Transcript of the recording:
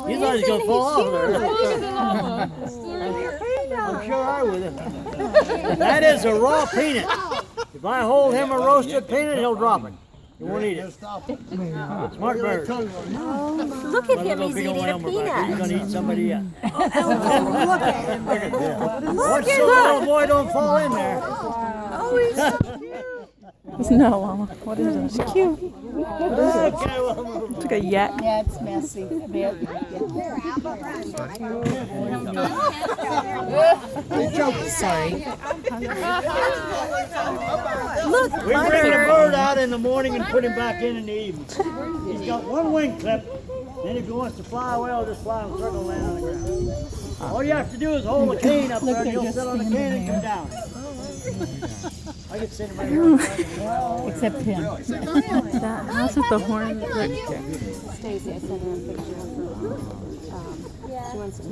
You thought he was gonna fall off there. I'm sure I would. That is a raw peanut. If I hold him a roasted peanut, he'll drop it. He won't eat it. Smart bird. Look at him, he's eating a He's peanut. gonna eat somebody else. Look at him. Watch so the little boy don't fall in there. Oh, he's so cute. It's not a llama. What is it? It's cute. What is it? It's like a yak. Yeah, it's messy. Sorry. Look, We bring the bird out in the morning and put him back in the evening. He's got one wing clip. Then if he wants to fly away, I'll just fly in a circle and land on the ground. All you have to do is hold the cane up there and he'll sit on the cane and come down. I can sit him right here. Except him. That house with the horn. Stacey, I sent her a picture of her